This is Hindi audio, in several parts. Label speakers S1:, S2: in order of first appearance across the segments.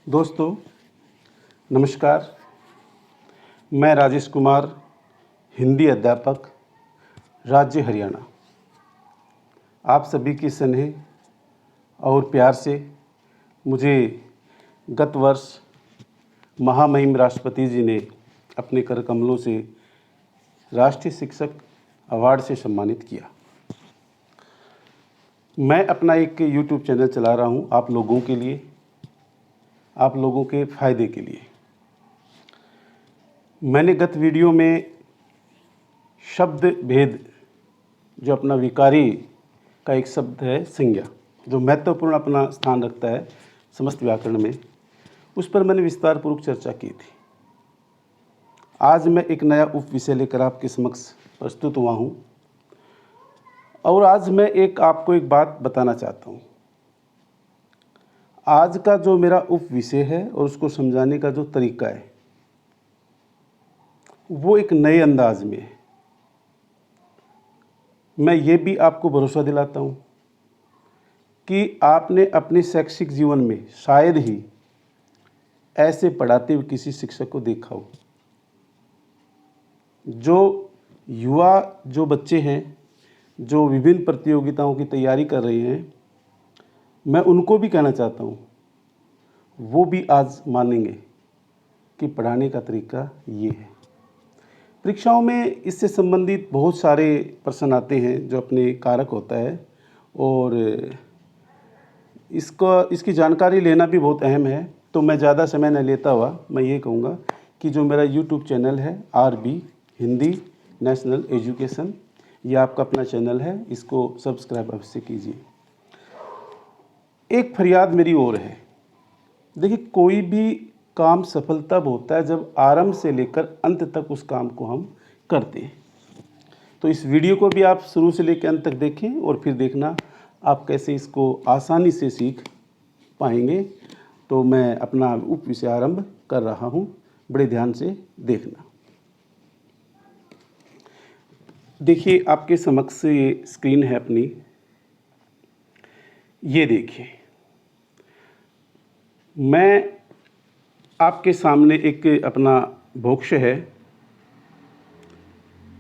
S1: दोस्तों नमस्कार। मैं राजेश कुमार, हिंदी अध्यापक, राज्य हरियाणा, आप सभी की स्नेह और प्यार से मुझे गत वर्ष महामहिम राष्ट्रपति जी ने अपने कर कमलों से राष्ट्रीय शिक्षक अवार्ड से सम्मानित किया। मैं अपना एक यूट्यूब चैनल चला रहा हूँ आप लोगों के लिए, आप लोगों के फ़ायदे के लिए। मैंने गत वीडियो में शब्द भेद, जो अपना विकारी का एक शब्द है संज्ञा, जो महत्वपूर्ण अपना स्थान रखता है समस्त व्याकरण में, उस पर मैंने विस्तारपूर्वक चर्चा की थी। आज मैं एक नया उप विषय लेकर आपके समक्ष प्रस्तुत हुआ हूँ और आज मैं आपको एक बात बताना चाहता हूँ। आज का जो मेरा उप विषय है और उसको समझाने का जो तरीका है वो एक नए अंदाज में है। मैं ये भी आपको भरोसा दिलाता हूँ कि आपने अपने शैक्षिक जीवन में शायद ही ऐसे पढ़ाते हुए किसी शिक्षक को देखा हो। जो युवा जो बच्चे हैं, जो विभिन्न प्रतियोगिताओं की तैयारी कर रहे हैं, मैं उनको भी कहना चाहता हूँ, वो भी आज मानेंगे कि पढ़ाने का तरीका ये है। परीक्षाओं में इससे संबंधित बहुत सारे प्रश्न आते हैं जो अपने कारक होता है और इसकी जानकारी लेना भी बहुत अहम है। तो मैं ज़्यादा समय न लेता हुआ मैं ये कहूँगा कि जो मेरा यूट्यूब चैनल है RB हिंदी नेशनल एजुकेशन, ये आपका अपना चैनल है, इसको सब्सक्राइब अवश्य कीजिए। एक फरियाद मेरी और है। देखिए, कोई भी काम सफल तब होता है जब आरंभ से लेकर अंत तक उस काम को हम करते हैं। तो इस वीडियो को भी आप शुरू से लेकर अंत तक देखें और फिर देखना आप कैसे इसको आसानी से सीख पाएंगे। तो मैं अपना उप विषय आरंभ कर रहा हूँ, बड़े ध्यान से देखना। देखिए, आपके समक्ष ये स्क्रीन है अपनी, ये देखिए। मैं आपके सामने एक अपना बॉक्स है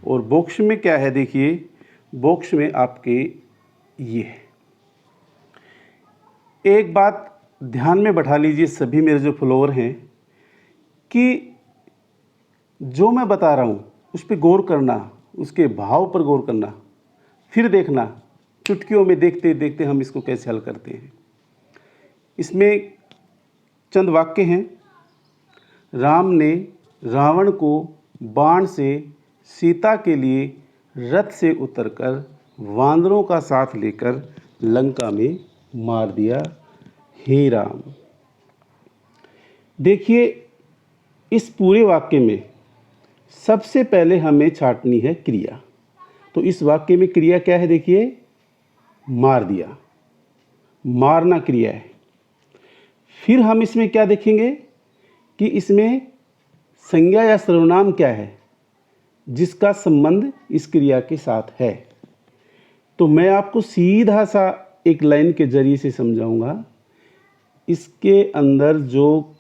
S1: और बॉक्स में क्या है, देखिए बॉक्स में आपके ये है। एक बात ध्यान में बैठा लीजिए सभी मेरे जो फॉलोअर हैं कि जो मैं बता रहा हूँ उस पर गौर करना, उसके भाव पर गौर करना, फिर देखना चुटकियों में देखते देखते हम इसको कैसे हल करते हैं। इसमें चंद वाक्य हैं। राम ने रावण को बाण से सीता के लिए रथ से उतरकर वानरों का साथ लेकर लंका में मार दिया। हे राम। देखिए, इस पूरे वाक्य में सबसे पहले हमें छांटनी है क्रिया। तो इस वाक्य में क्रिया क्या है, देखिए मार दिया, मारना क्रिया है। फिर हम इसमें क्या देखेंगे कि इसमें संज्ञा या सर्वनाम क्या है जिसका संबंध इस क्रिया के साथ है। तो मैं आपको सीधा सा एक लाइन के जरिए से समझाऊंगा। इसके अंदर जो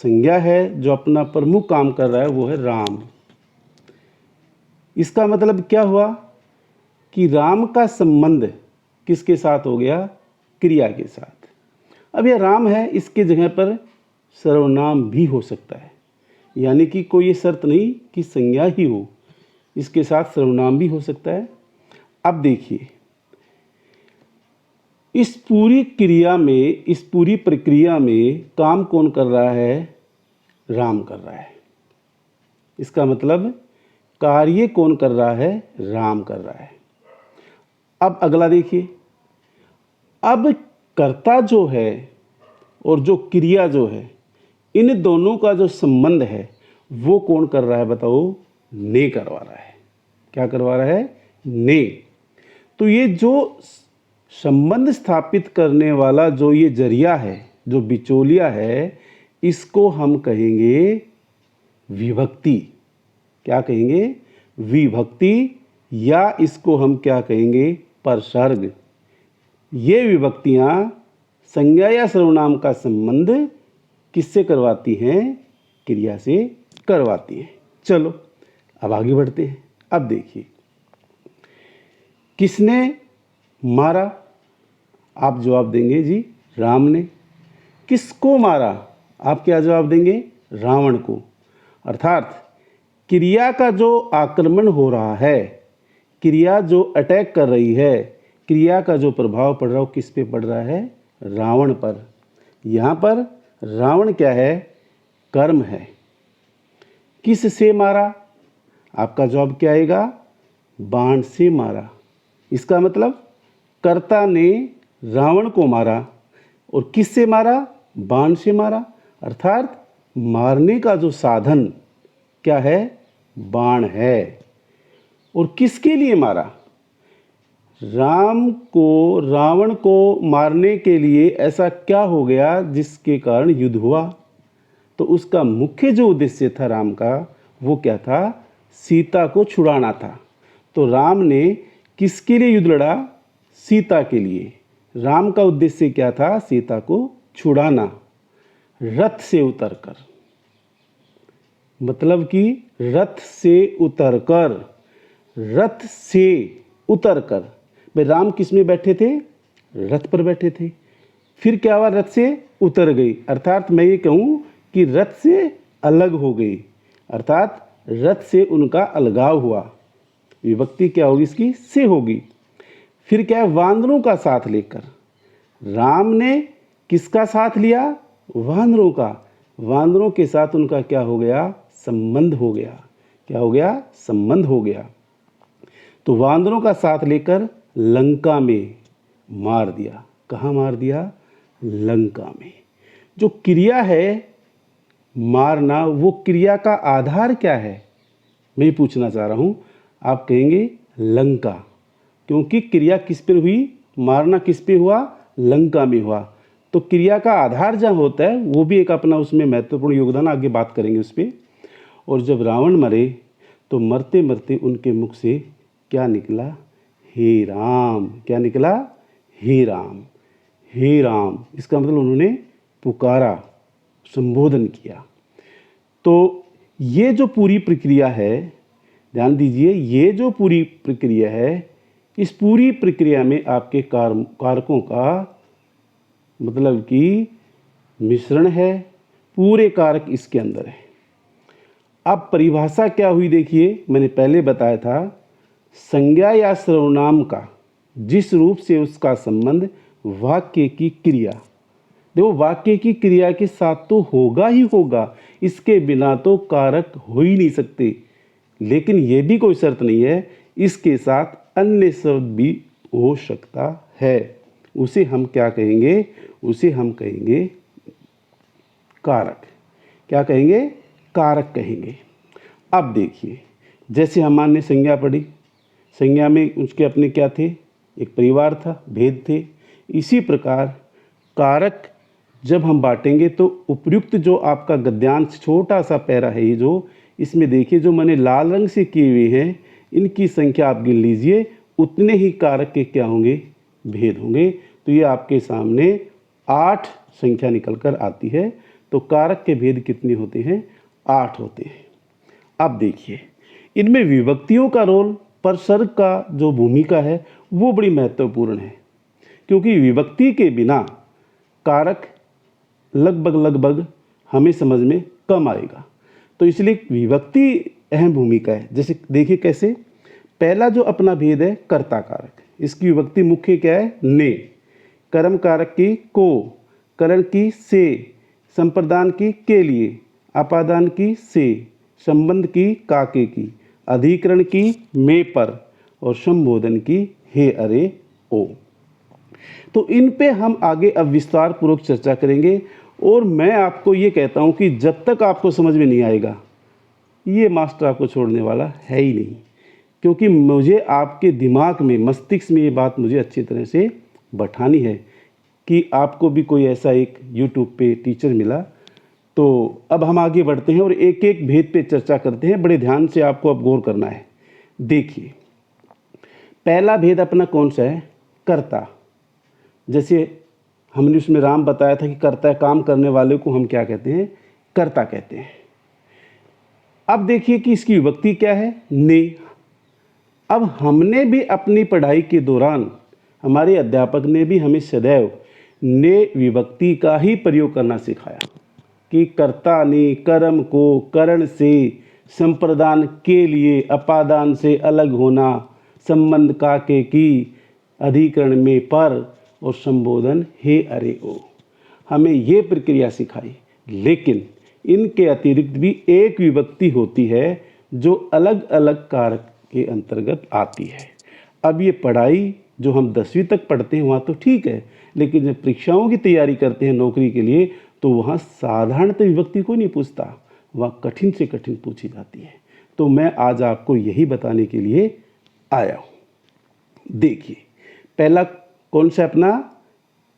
S1: संज्ञा है, जो अपना प्रमुख काम कर रहा है, वो है राम। इसका मतलब क्या हुआ कि राम का संबंध किसके साथ हो गया, क्रिया के साथ। अब यह राम है, इसके जगह पर सर्वनाम भी हो सकता है, यानी कि कोई ये शर्त नहीं कि संज्ञा ही हो, इसके साथ सर्वनाम भी हो सकता है। अब देखिए, इस पूरी क्रिया में, इस पूरी प्रक्रिया में काम कौन कर रहा है, राम कर रहा है। इसका मतलब कार्य कौन कर रहा है, राम कर रहा है। अब अगला देखिए, अब कर्ता जो है और जो क्रिया जो है, इन दोनों का जो संबंध है वो कौन कर रहा है, बताओ, ने करवा रहा है। क्या करवा रहा है, ने। तो ये जो संबंध स्थापित करने वाला जो ये जरिया है, जो बिचौलिया है, इसको हम कहेंगे विभक्ति। क्या कहेंगे, विभक्ति, या इसको हम क्या कहेंगे, परसर्ग। ये विभक्तियां संज्ञा या सर्वनाम का संबंध किससे करवाती हैं? क्रिया से करवाती हैं। चलो अब आगे बढ़ते हैं। अब देखिए, किसने मारा? आप जवाब देंगे जी राम ने। किसको मारा? आप क्या जवाब देंगे? रावण को। अर्थात क्रिया का जो आक्रमण हो रहा है, क्रिया जो अटैक कर रही है, क्रिया का जो प्रभाव पड़ रहा है वो किस पे पड़ रहा है? रावण पर। यहाँ पर रावण क्या है? कर्म है। किस से मारा? आपका जवाब क्या आएगा? बाण से मारा। इसका मतलब कर्ता ने रावण को मारा और किस से मारा? बाण से मारा। अर्थात मारने का जो साधन क्या है? बाण है। और किसके लिए मारा? रावण को मारने के लिए ऐसा क्या हो गया जिसके कारण युद्ध हुआ? तो उसका मुख्य जो उद्देश्य था राम का, वो क्या था? सीता को छुड़ाना था। तो राम ने किसके लिए युद्ध लड़ा? सीता के लिए। राम का उद्देश्य क्या था? सीता को छुड़ाना, रथ से उतरकर। मतलब कि रथ से उतरकर, रथ से उतरकर। भाई राम किस में बैठे थे? रथ पर बैठे थे। फिर क्या हुआ? रथ से उतर गई। अर्थात मैं ये कहूँ कि रथ से अलग हो गई, अर्थात रथ से उनका अलगाव हुआ। विभक्ति क्या होगी इसकी? से होगी। फिर क्या है? वानरों का साथ लेकर। राम ने किसका साथ लिया? वानरों का। वानरों के साथ उनका क्या हो गया? संबंध हो गया। क्या हो गया? संबंध हो गया। तो वानरों का साथ लेकर लंका में मार दिया। कहाँ मार दिया? लंका में। जो क्रिया है मारना, वो क्रिया का आधार क्या है? मैं ये पूछना चाह रहा हूँ। आप कहेंगे लंका, क्योंकि क्रिया किस पर हुई? मारना किस पे हुआ? लंका में हुआ। तो क्रिया का आधार जहाँ होता है वो भी एक अपना उसमें महत्वपूर्ण योगदान, आगे बात करेंगे उस पर। और जब रावण मरे तो मरते मरते उनके मुख से क्या निकला? हे राम। क्या निकला? हे राम। हे राम। इसका मतलब उन्होंने पुकारा, संबोधन किया। तो ये जो पूरी प्रक्रिया है, ध्यान दीजिए, ये जो पूरी प्रक्रिया है, इस पूरी प्रक्रिया में आपके कारकों का मतलब कि मिश्रण है। पूरे कारक इसके अंदर है। अब परिभाषा क्या हुई देखिए, मैंने पहले बताया था, संज्ञा या सर्वनाम का जिस रूप से उसका संबंध वाक्य की क्रिया, देखो वाक्य की क्रिया के साथ तो होगा ही होगा, इसके बिना तो कारक हो ही नहीं सकते। लेकिन ये भी कोई शर्त नहीं है, इसके साथ अन्य शब्द भी हो सकता है। उसे हम क्या कहेंगे? उसे हम कहेंगे कारक। क्या कहेंगे? कारक कहेंगे। अब देखिए, जैसे हमने संज्ञा पढ़ी, संज्ञा में उसके अपने क्या थे? एक परिवार था, भेद थे। इसी प्रकार कारक जब हम बांटेंगे तो उपयुक्त जो आपका गद्यांश छोटा सा पैरा है, ये जो इसमें देखिए जो मैंने लाल रंग से किए हुए हैं, इनकी संख्या आप गिन लीजिए, उतने ही कारक के क्या होंगे? भेद होंगे। तो ये आपके सामने 8 संख्या निकल कर आती है। तो कारक के भेद कितने होते हैं? 8 होते हैं। अब देखिए, इनमें विभक्तियों का रोल, परसर्ग का जो भूमिका है वो बड़ी महत्वपूर्ण है, क्योंकि विभक्ति के बिना कारक लगभग हमें समझ में कम आएगा। तो इसलिए विभक्ति अहम भूमिका है। जैसे देखिए कैसे, पहला जो अपना भेद है कर्ता कारक, इसकी विभक्ति मुख्य क्या है? ने। कर्म कारक की को, करण की से, संप्रदान की के लिए, अपादान की से, संबंध की काके की, अधिकरण की में पर और संबोधन की हे अरे ओ। तो इन पे हम आगे अब विस्तार पूर्वक चर्चा करेंगे। और मैं आपको ये कहता हूँ कि जब तक आपको समझ में नहीं आएगा, ये मास्टर आपको छोड़ने वाला है ही नहीं, क्योंकि मुझे आपके दिमाग में, मस्तिष्क में ये बात मुझे अच्छी तरह से बैठानी है कि आपको भी कोई ऐसा एक यूट्यूब पे टीचर मिला। तो अब हम आगे बढ़ते हैं और एक एक भेद पे चर्चा करते हैं। बड़े ध्यान से आपको अब गौर करना है। देखिए, पहला भेद अपना कौन सा है? कर्ता। जैसे हमने उसमें राम बताया था कि करता है, काम करने वाले को हम क्या कहते हैं, कर्ता कहते हैं। अब देखिए कि इसकी विभक्ति क्या है, ने। अब हमने भी अपनी पढ़ाई के दौरान, हमारे अध्यापक ने भी हमें सदैव ने विभक्ति का ही प्रयोग करना सिखाया कि कर्ता ने कर्म को करण से, संप्रदान के लिए, अपादान से अलग होना, संबंध का के की, अधिकरण में पर और संबोधन हे अरे ओ, हमें ये प्रक्रिया सिखाई। लेकिन इनके अतिरिक्त भी एक विभक्ति होती है जो अलग अलग कारक के अंतर्गत आती है। अब ये पढ़ाई जो हम 10वीं तक पढ़ते हैं वहाँ तो ठीक है, लेकिन जब परीक्षाओं की तैयारी करते हैं नौकरी के लिए तो वहाँ साधारणतः विभक्ति को नहीं पूछता, वहाँ कठिन से कठिन पूछी जाती है। तो मैं आज आपको यही बताने के लिए आया हूँ। देखिए, पहला कौन सा अपना,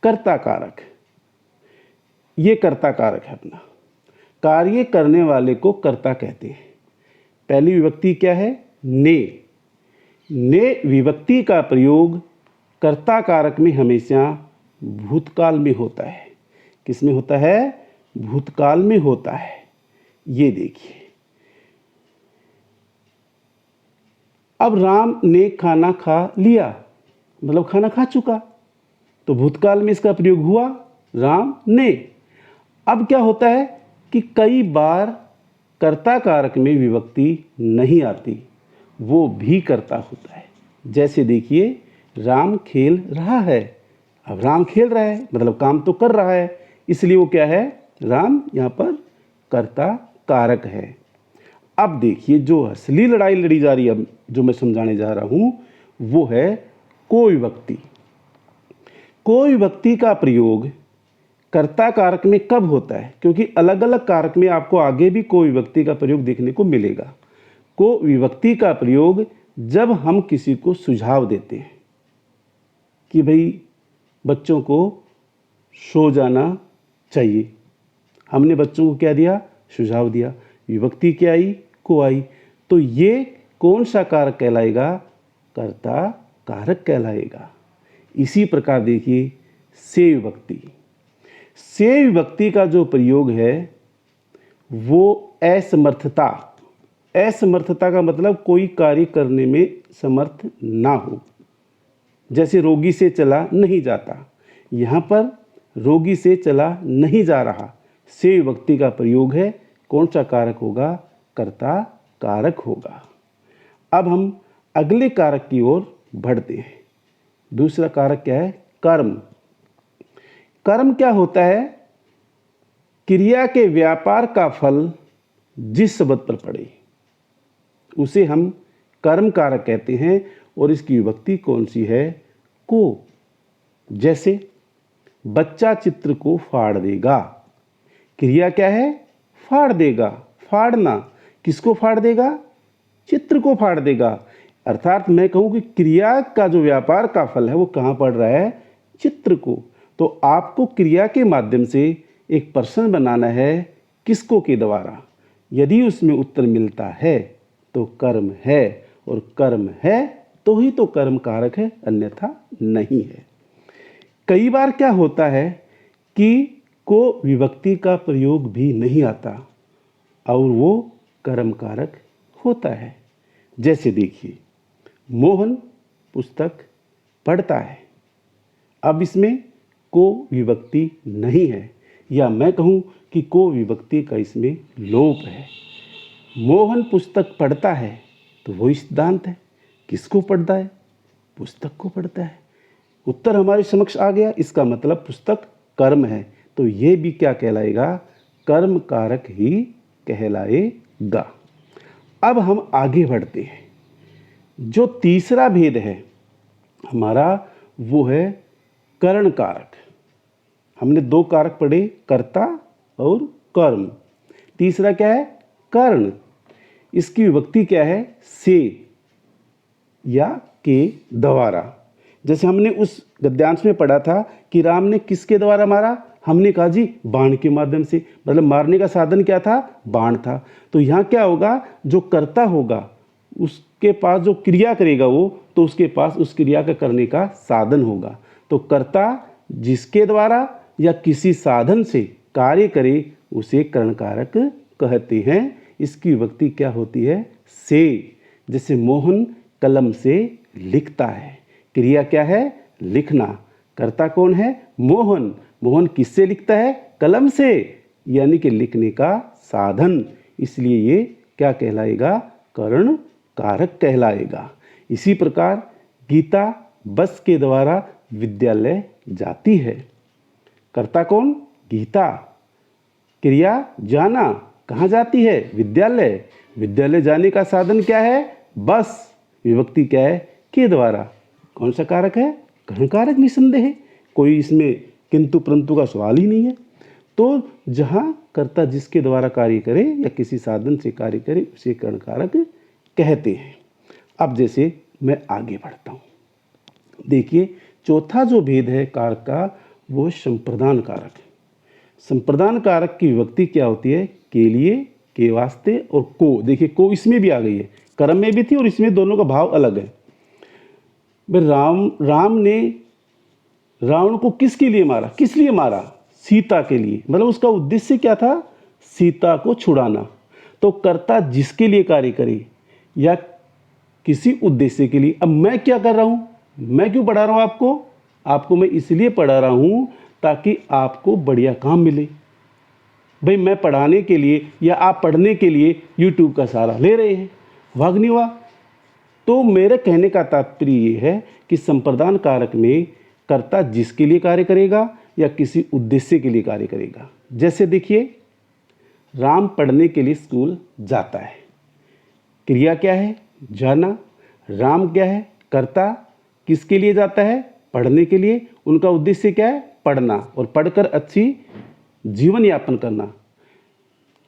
S1: कर्ता कारक। ये कर्ता कारक है अपना, कार्य करने वाले को कर्ता कहते हैं। पहली विभक्ति क्या है, ने। ने विभक्ति का प्रयोग कर्ता कारक में हमेशा भूतकाल में होता है। किस में होता है, भूतकाल में होता है। ये देखिए, अब राम ने खाना खा लिया, मतलब खाना खा चुका, तो भूतकाल में इसका प्रयोग हुआ राम ने। अब क्या होता है कि कई बार कर्ता कारक में विभक्ति नहीं आती, वो भी कर्ता होता है। जैसे देखिए, राम खेल रहा है, अब राम खेल रहा है मतलब काम तो कर रहा है, इसलिए वो क्या है, राम यहाँ पर कर्ता कारक है। अब देखिए, जो असली लड़ाई लड़ी जा रही है, अब जो मैं समझाने जा रहा हूँ वो है को विभक्ति। को विभक्ति का प्रयोग कर्ता कारक में कब होता है, क्योंकि अलग अलग कारक में आपको आगे भी को विभक्ति का प्रयोग देखने को मिलेगा। को विभक्ति का प्रयोग जब हम किसी को सुझाव देते हैं कि भाई बच्चों को सो जाना चाहिए, हमने बच्चों को क्या दिया, सुझाव दिया, विभक्ति क्या आई, को आई, तो ये कौन सा कारक कहलाएगा, कर्ता कारक कहलाएगा। इसी प्रकार देखिए, से विभक्ति। से विभक्ति का जो प्रयोग है वो असमर्थता। असमर्थता का मतलब कोई कार्य करने में समर्थ ना हो। जैसे रोगी से चला नहीं जाता, यहाँ पर रोगी से चला नहीं जा रहा, से विभक्ति का प्रयोग है, कौन सा कारक होगा, कर्ता कारक होगा। अब हम अगले कारक की ओर बढ़ते हैं। दूसरा कारक क्या है, कर्म। कर्म क्या होता है, क्रिया के व्यापार का फल जिस शब्द पर पड़े उसे हम कर्म कारक कहते हैं, और इसकी विभक्ति कौन सी है, को। जैसे बच्चा चित्र को फाड़ देगा, क्रिया क्या है, फाड़ देगा, फाड़ना, किसको फाड़ देगा, चित्र को फाड़ देगा। अर्थात मैं कहूँ कि क्रिया का जो व्यापार का फल है वो कहाँ पड़ रहा है, चित्र को। तो आपको क्रिया के माध्यम से एक प्रश्न बनाना है, किसको के द्वारा, यदि उसमें उत्तर मिलता है तो कर्म है, और कर्म है तो ही तो कर्म कारक है, अन्यथा नहीं है। कई बार क्या होता है कि को विभक्ति का प्रयोग भी नहीं आता और वो कर्म कारक होता है। जैसे देखिए, मोहन पुस्तक पढ़ता है, अब इसमें को विभक्ति नहीं है, या मैं कहूँ कि को विभक्ति का इसमें लोप है। मोहन पुस्तक पढ़ता है तो वो सिद्धांत है, किसको पढ़ता है, पुस्तक को पढ़ता है। उत्तर हमारे समक्ष आ गया, इसका मतलब पुस्तक कर्म है, तो ये भी क्या कहलाएगा, कर्म कारक ही कहलाएगा। अब हम आगे बढ़ते हैं। जो तीसरा भेद है हमारा वो है करण कारक। हमने दो कारक पढ़े, कर्ता और कर्म। तीसरा क्या है, कर्ण। इसकी विभक्ति क्या है, से या के द्वारा। जैसे हमने उस गद्यांश में पढ़ा था कि राम ने किसके द्वारा मारा, हमने कहा जी बाण के माध्यम से, मतलब मारने का साधन क्या था, बाण था। तो यहाँ क्या होगा, जो कर्ता होगा उसके पास जो क्रिया करेगा वो, तो उसके पास उस क्रिया का करने का साधन होगा। तो कर्ता जिसके द्वारा या किसी साधन से कार्य करे उसे करण कारक कहते हैं। इसकी विभक्ति क्या होती है? से। जैसे मोहन कलम से लिखता है। क्रिया क्या है? लिखना। कर्ता कौन है? मोहन। मोहन किससे लिखता है? कलम से, यानी कि लिखने का साधन। इसलिए ये क्या कहलाएगा? करण कारक कहलाएगा। इसी प्रकार गीता बस के द्वारा विद्यालय जाती है। कर्ता कौन? गीता। क्रिया जाना। कहाँ जाती है? विद्यालय। विद्यालय जाने का साधन क्या है? बस। विभक्ति क्या है? के द्वारा। कौन सा कारक है? करण कारक निसंदेह है, कोई इसमें किंतु परंतु का सवाल ही नहीं है। तो जहाँ कर्ता जिसके द्वारा कार्य करे या किसी साधन से कार्य करे उसे करण कारक कहते हैं। अब जैसे मैं आगे बढ़ता हूँ, देखिए चौथा जो भेद है कारक का वो संप्रदान कारक है। संप्रदान कारक की विभक्ति क्या होती है? के लिए, के वास्ते और को। देखिए को इसमें भी आ गई है, कर्म में भी थी और इसमें दोनों का भाव अलग है। राम ने रावण को किसके लिए मारा? किस लिए मारा? सीता के लिए। मतलब उसका उद्देश्य क्या था? सीता को छुड़ाना। तो कर्ता जिसके लिए कार्य करे या किसी उद्देश्य के लिए। अब मैं क्या कर रहा हूँ? मैं क्यों पढ़ा रहा हूँ आपको? आपको मैं इसलिए पढ़ा रहा हूँ ताकि आपको बढ़िया काम मिले। भाई मैं पढ़ाने के लिए या आप पढ़ने के लिए यूट्यूब का सहारा ले रहे हैं, वाह नहीं वाह। तो मेरे कहने का तात्पर्य ये है कि संप्रदान कारक में कर्ता जिसके लिए कार्य करेगा या किसी उद्देश्य के लिए कार्य करेगा। जैसे देखिए राम पढ़ने के लिए स्कूल जाता है। क्रिया क्या है? जाना। राम क्या है? कर्ता। किसके लिए जाता है? पढ़ने के लिए। उनका उद्देश्य क्या है? पढ़ना और पढ़कर अच्छी जीवन यापन करना।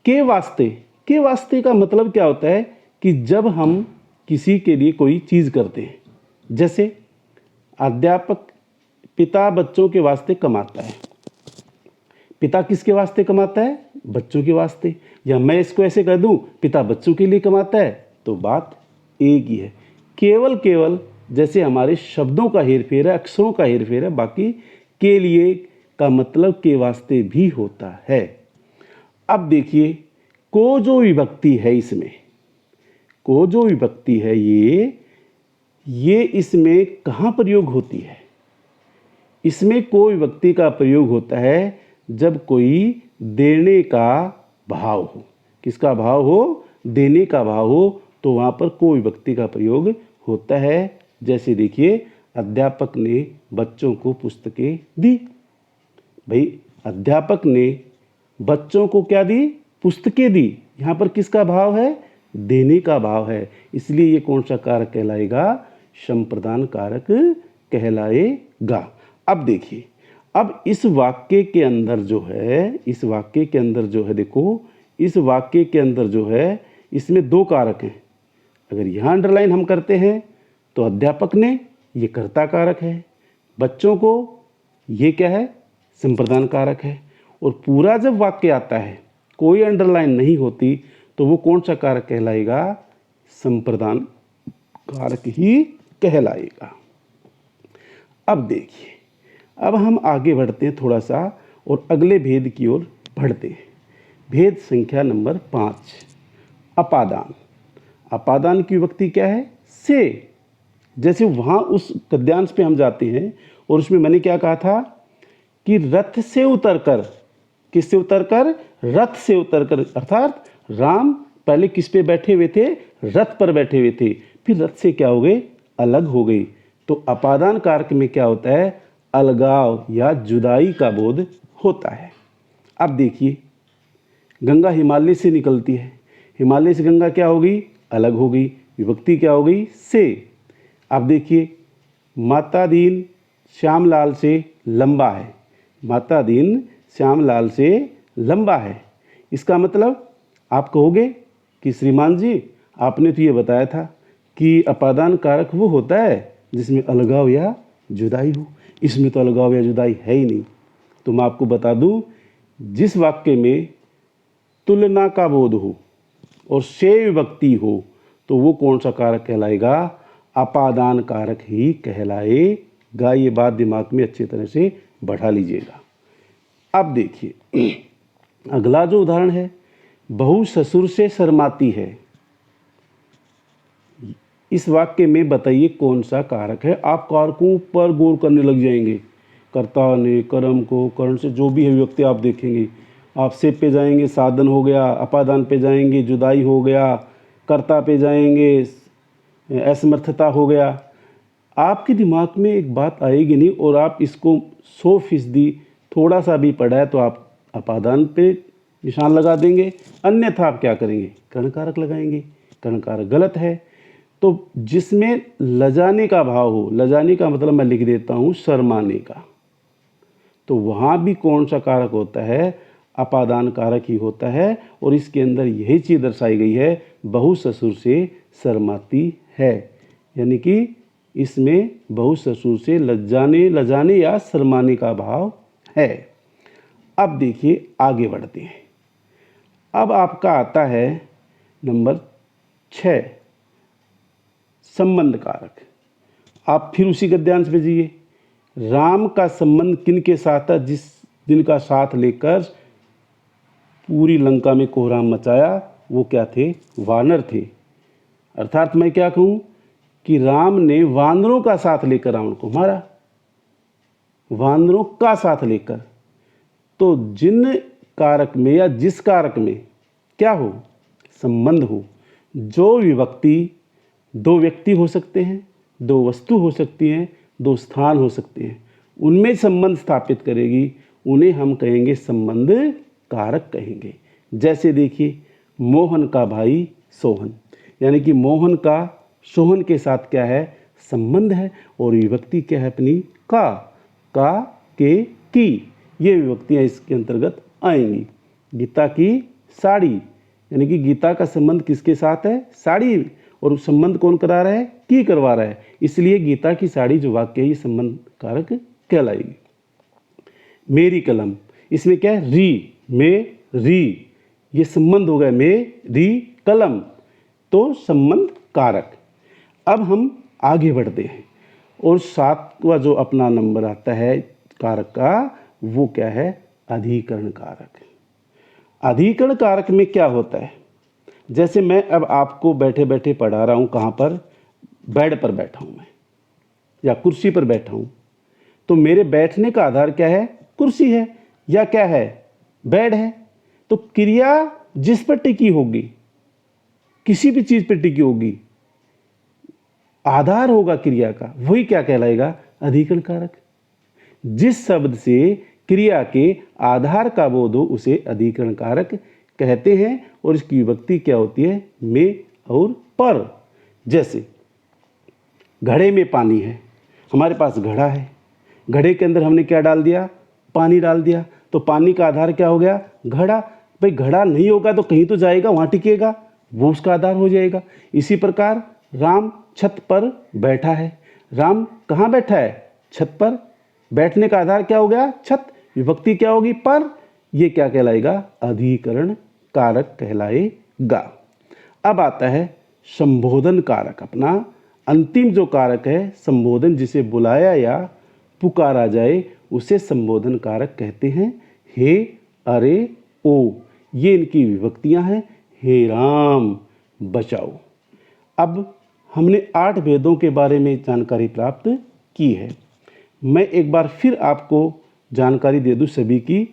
S1: के वास्ते। के वास्ते का मतलब क्या होता है कि जब हम किसी के लिए कोई चीज़ करते हैं, जैसे अध्यापक पिता बच्चों के वास्ते कमाता है। पिता किसके वास्ते कमाता है? बच्चों के वास्ते। या मैं इसको ऐसे कह दूं पिता बच्चों के लिए कमाता है, तो बात एक ही है। केवल जैसे हमारे शब्दों का हेरफेर है, अक्षरों का हेरफेर है, बाकी के लिए का मतलब के वास्ते भी होता है। अब देखिए को जो विभक्ति है इसमें, को जो विभक्ति है ये इसमें कहाँ प्रयोग होती है? इसमें को विभक्ति का प्रयोग होता है जब कोई देने का भाव हो। किसका भाव हो? देने का भाव हो, तो वहाँ पर को विभक्ति का प्रयोग होता है। जैसे देखिए अध्यापक ने बच्चों को पुस्तकें दी। भाई अध्यापक ने बच्चों को क्या दी? पुस्तकें दी। यहाँ पर किसका भाव है? देने का भाव है। इसलिए ये कौन सा कारक कहलाएगा? संप्रदान कारक कहलाएगा। अब देखिए, अब इस वाक्य के अंदर जो है, देखो इस वाक्य के अंदर जो है इसमें दो कारक हैं। अगर यहाँ अंडरलाइन हम करते हैं तो अध्यापक ने, ये कर्ता कारक है। बच्चों को, ये क्या है? संप्रदान कारक है। और पूरा जब वाक्य आता है कोई अंडरलाइन नहीं होती तो वो कौन सा कारक कहलाएगा? संप्रदान कारक ही कहलाएगा। अब देखिए, अब हम आगे बढ़ते हैं थोड़ा सा और अगले भेद की ओर बढ़ते हैं। भेद संख्या नंबर 5, अपादान। अपादान की विभक्ति क्या है? से। जैसे वहाँ उस गद्यांश पे हम जाते हैं और उसमें मैंने क्या कहा था कि रथ से उतरकर, किससे उतरकर? रथ से उतरकर। अर्थात राम पहले किस पे बैठे हुए थे? रथ पर बैठे हुए थे, फिर रथ से क्या हो गए? अलग हो गए। तो अपादान कारक में क्या होता है? अलगाव या जुदाई का बोध होता है। अब देखिए गंगा हिमालय से निकलती है, हिमालय से गंगा क्या हो गई? अलग हो गई। विभक्ति क्या हो गई? से। अब देखिए माता दीन श्यामलाल से लंबा है। माता दीन श्यामलाल से लंबा है। इसका मतलब आप कहोगे कि श्रीमान जी आपने तो ये बताया था कि अपादान कारक वो होता है जिसमें अलगाव या जुदाई हो। इसमें तो अलगाव या जुदाई है ही नहीं। तो मैं आपको बता दूं, जिस वाक्य में तुलना का बोध हो और से विभक्ति हो तो वो कौन सा कारक कहलाएगा? अपादान कारक ही कहलाएगा। ये बात दिमाग में अच्छी तरह से बढ़ा लीजिएगा। अब देखिए अगला जो उदाहरण है, बहू ससुर से शर्माती है। इस वाक्य में बताइए कौन सा कारक है। आप कारकों पर गौर करने लग जाएंगे, कर्ता ने, कर्म को, कर्ण से जो भी है विभक्ति आप देखेंगे। आप से पे जाएंगे, साधन हो गया, अपादान पे जाएंगे, जुदाई हो गया, कर्ता पे जाएंगे, असमर्थता हो गया। आपके दिमाग में एक बात आएगी नहीं और आप इसको 100% थोड़ा सा भी पढ़ा है तो आप अपादान पे निशान लगा देंगे, अन्यथा आप क्या करेंगे, कर्ण कारक लगाएंगे। कर्ण कारक गलत है। तो जिसमें लजाने का भाव हो, लजाने का मतलब मैं लिख देता हूँ शर्माने का, तो वहाँ भी कौन सा कारक होता है, अपादान कारक ही होता है। और इसके अंदर यही चीज़ दर्शाई गई है, बहू ससुर से शर्माती है, यानी कि इसमें बहू ससुर से लजाने या शर्माने का भाव है। अब देखिए आगे बढ़ते हैं। अब आपका आता है नंबर 6, संबंध कारक। आप फिर उसी गद्यांश पे जाइए। राम का संबंध किन के साथ था, जिस दिन का साथ लेकर पूरी लंका में कोहराम मचाया, वो क्या थे, वानर थे। अर्थात मैं क्या कहूँ कि राम ने वानरों का साथ लेकर रावण को मारा, वानरों का साथ लेकर। तो जिन कारक में या जिस कारक में क्या हो, संबंध हो, जो विभक्ति दो व्यक्ति हो सकते हैं, दो वस्तु हो सकती हैं, दो स्थान हो सकते हैं, उनमें संबंध स्थापित करेगी, उन्हें हम कहेंगे संबंध कारक कहेंगे। जैसे देखिए मोहन का भाई सोहन, यानी कि मोहन का सोहन के साथ क्या है, संबंध है। और विभक्ति क्या है अपनी, का, के, की, ये विभक्तियाँ इसके अंतर्गत आएंगी। गीता की साड़ी, यानी कि गीता का संबंध किसके साथ है, साड़ी, और संबंध कौन करा रहा है, की करवा रहा है, इसलिए गीता की साड़ी जो वाक्य है ये संबंध कारक कहलाएगी। मेरी कलम, इसमें क्या है, री, में री, ये संबंध हो गया, में री कलम, तो संबंध कारक। अब हम आगे बढ़ते हैं और 7वां जो अपना नंबर आता है कारक का, वो क्या है, अधिकरण कारक। अधिकरण कारक में क्या होता है, जैसे मैं अब आपको बैठे बैठे पढ़ा रहा हूँ, कहाँ पर, बेड पर बैठा हूँ मैं या कुर्सी पर बैठा हूँ, तो मेरे बैठने का आधार क्या है, कुर्सी है या क्या है, बेड है। तो क्रिया जिस पर टिकी होगी, किसी भी चीज़ पर टिकी होगी, आधार होगा क्रिया का, वही क्या कहलाएगा, अधिकरण कारक। जिस शब्द से क्रिया के आधार का बोध हो उसे अधिकरण कारक कहते हैं। और इसकी विभक्ति क्या होती है, में और पर। जैसे घड़े में पानी है, हमारे पास घड़ा है, घड़े के अंदर हमने क्या डाल दिया, पानी डाल दिया, तो पानी का आधार क्या हो गया, घड़ा। भाई घड़ा नहीं होगा तो कहीं तो जाएगा, वहाँ टिकेगा, वो उसका आधार हो जाएगा। इसी प्रकार राम छत पर बैठा है, राम कहाँ बैठा है, छत पर, बैठने का आधार क्या हो गया, छत, विभक्ति क्या होगी, पर, ये क्या कहलाएगा, अधिकरण कारक कहलाएगा। अब आता है संबोधन कारक, अपना अंतिम जो कारक है, संबोधन, जिसे बुलाया या पुकारा जाए उसे संबोधन कारक कहते हैं। हे, अरे, ओ, ये इनकी विभक्तियां हैं। हे राम बचाओ। अब हमने 8 वेदों के बारे में जानकारी प्राप्त की है। मैं एक बार फिर आपको जानकारी दे दूं सभी की।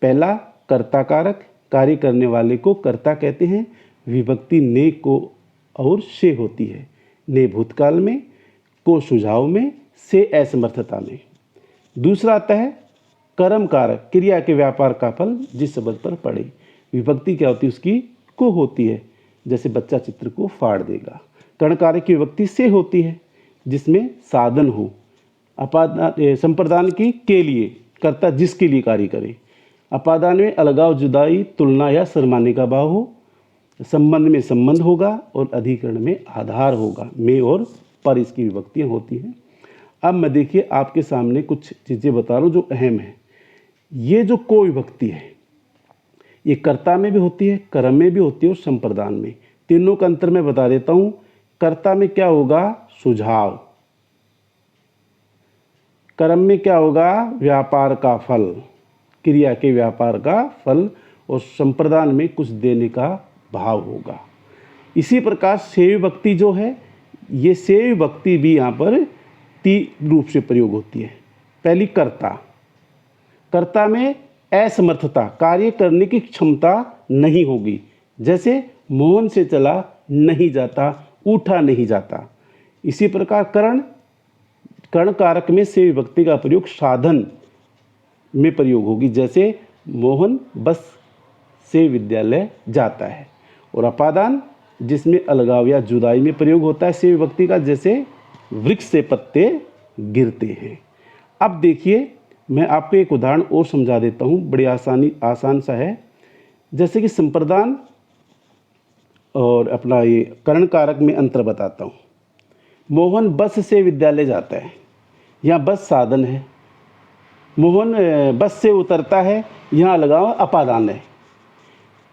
S1: पहला कर्ता कारक, कार्य करने वाले को कर्ता कहते हैं। विभक्ति ने, को और से होती है। ने भूतकाल में, को सुझाव में, से असमर्थता में। दूसरा आता है कर्म कारक, क्रिया के व्यापार का फल जिस शब्द पर पड़े। विभक्ति क्या होती है उसकी, को होती है, जैसे बच्चा चित्र को फाड़ देगा। कर्ण कारक की विभक्ति से होती है, जिसमें साधन हो। अपादान संप्रदान की के लिए, कर्ता जिसके लिए कार्य करे। अपादान में अलगाव, जुदाई, तुलना या शर्माने का भाव हो। संबंध में संबंध होगा और अधिकरण में आधार होगा। में और पर इसकी विभक्तियाँ होती हैं। अब मैं देखिए आपके सामने कुछ चीज़ें बता रहा हूँ जो अहम है। ये जो को विभक्ति है ये कर्ता में भी होती है, कर्म में भी होती है और संप्रदान में। तीनों का अंतर मैं बता देता हूँ। कर्ता में क्या होगा, सुझाव। कर्म में क्या होगा, व्यापार का फल, क्रिया के व्यापार का फल, और संप्रदान में कुछ देने का भाव होगा। इसी प्रकार सेव्य भक्ति जो है, ये सेव्य भक्ति भी यहाँ पर तीन रूप से प्रयोग होती है। पहली कर्ता, कर्ता में असमर्थता, कार्य करने की क्षमता नहीं होगी, जैसे मोहन से चला नहीं जाता, उठा नहीं जाता। इसी प्रकार करण, कर्ण कारक में सेव्य भक्ति का प्रयोग साधन में प्रयोग होगी, जैसे मोहन बस से विद्यालय जाता है। और अपादान, जिसमें अलगाव या जुदाई में प्रयोग होता है सेव्य भक्ति का, जैसे वृक्ष से पत्ते गिरते हैं। अब देखिए, मैं आपको एक उदाहरण और समझा देता हूँ, बड़ी आसान सा है। जैसे कि संप्रदान और अपना ये कर्ण कारक में अंतर बताता हूँ। मोहन बस से विद्यालय जाता है, यहाँ बस साधन है। मोहन बस से उतरता है, यहाँ अलगाव अपादान है।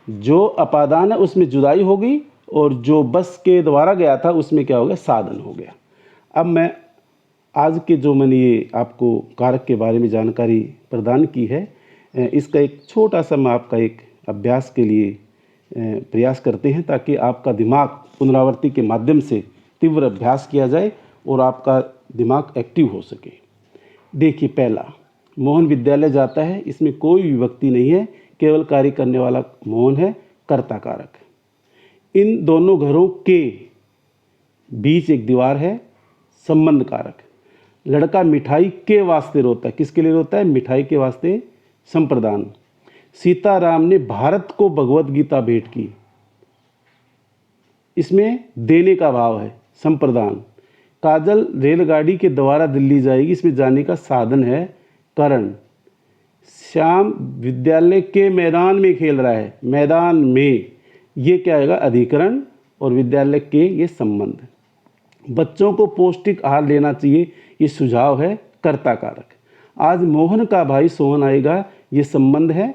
S1: जो अपादान है उसमें जुदाई होगी, और जो बस के द्वारा गया था उसमें क्या हो गया, साधन हो गया। अब मैं आज के जो मैंने ये आपको कारक के बारे में जानकारी प्रदान की है, इसका एक छोटा सा मैं आपका एक अभ्यास के लिए प्रयास करते हैं, ताकि आपका दिमाग पुनरावृत्ति के माध्यम से तीव्र अभ्यास किया जाए और आपका दिमाग एक्टिव हो सके। देखिए, पहला, मोहन विद्यालय जाता है, इसमें कोई विभक्ति नहीं है, केवल कार्य करने वाला मोहन है, कर्ता कारक। इन दोनों घरों के बीच एक दीवार है, संबंध कारक। लड़का मिठाई के वास्ते रोता है, किसके लिए रोता है, मिठाई के वास्ते, संप्रदान। सीताराम ने भारत को भगवत गीता भेंट की, इसमें देने का भाव है, संप्रदान। काजल रेलगाड़ी के द्वारा दिल्ली जाएगी, इसमें जाने का साधन है, करण। श्याम विद्यालय के मैदान में खेल रहा है, मैदान में, ये क्या आएगा, अधिकरण, और विद्यालय के ये संबंध। बच्चों को पौष्टिक आहार लेना चाहिए, ये सुझाव है, कर्ता कारक। आज मोहन का भाई सोहन आएगा, ये संबंध है,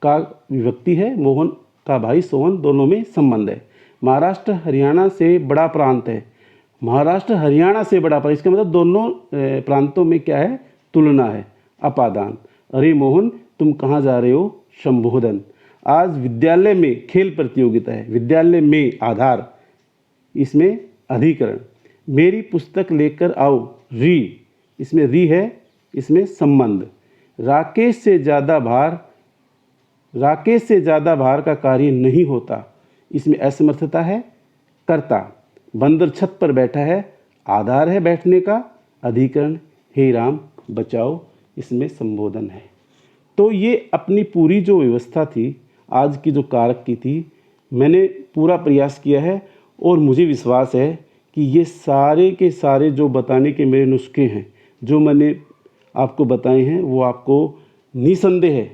S1: का विभक्ति है, मोहन का भाई सोहन, दोनों में संबंध है। महाराष्ट्र हरियाणा से बड़ा प्रांत है, महाराष्ट्र हरियाणा से बड़ा प्रांत, इसका मतलब दोनों प्रांतों में क्या है, तुलना है, अपादान। अरे मोहन तुम कहाँ जा रहे हो, संबोधन। आज विद्यालय में खेल प्रतियोगिता है, विद्यालय में आधार, इसमें अधिकरण। मेरी पुस्तक लेकर आओ, री, इसमें री है, इसमें संबंध। राकेश से ज़्यादा भार का कार्य नहीं होता, इसमें असमर्थता है, कर्ता। बंदर छत पर बैठा है, आधार है बैठने का, अधिकरण। हे राम बचाओ, इसमें संबोधन है। तो ये अपनी पूरी जो व्यवस्था थी आज की, जो कारक की थी, मैंने पूरा प्रयास किया है, और मुझे विश्वास है कि ये सारे के सारे जो बताने के मेरे नुस्खे हैं, जो मैंने आपको बताए हैं, वो आपको निसंदेह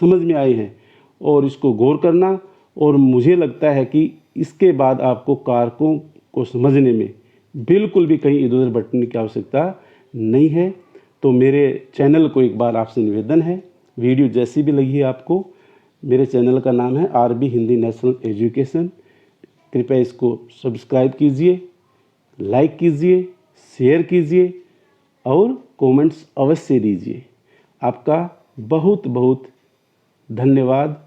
S1: समझ में आए हैं। और इसको गौर करना, और मुझे लगता है कि इसके बाद आपको कारकों को समझने में बिल्कुल भी कहीं इधर उधर भटकने की आवश्यकता नहीं है। तो मेरे चैनल को एक बार आपसे निवेदन है, वीडियो जैसी भी लगी है आपको, मेरे चैनल का नाम है आरबी हिंदी नेशनल एजुकेशन, कृपया इसको सब्सक्राइब कीजिए, लाइक कीजिए, शेयर कीजिए, और कमेंट्स अवश्य दीजिए। आपका बहुत बहुत धन्यवाद।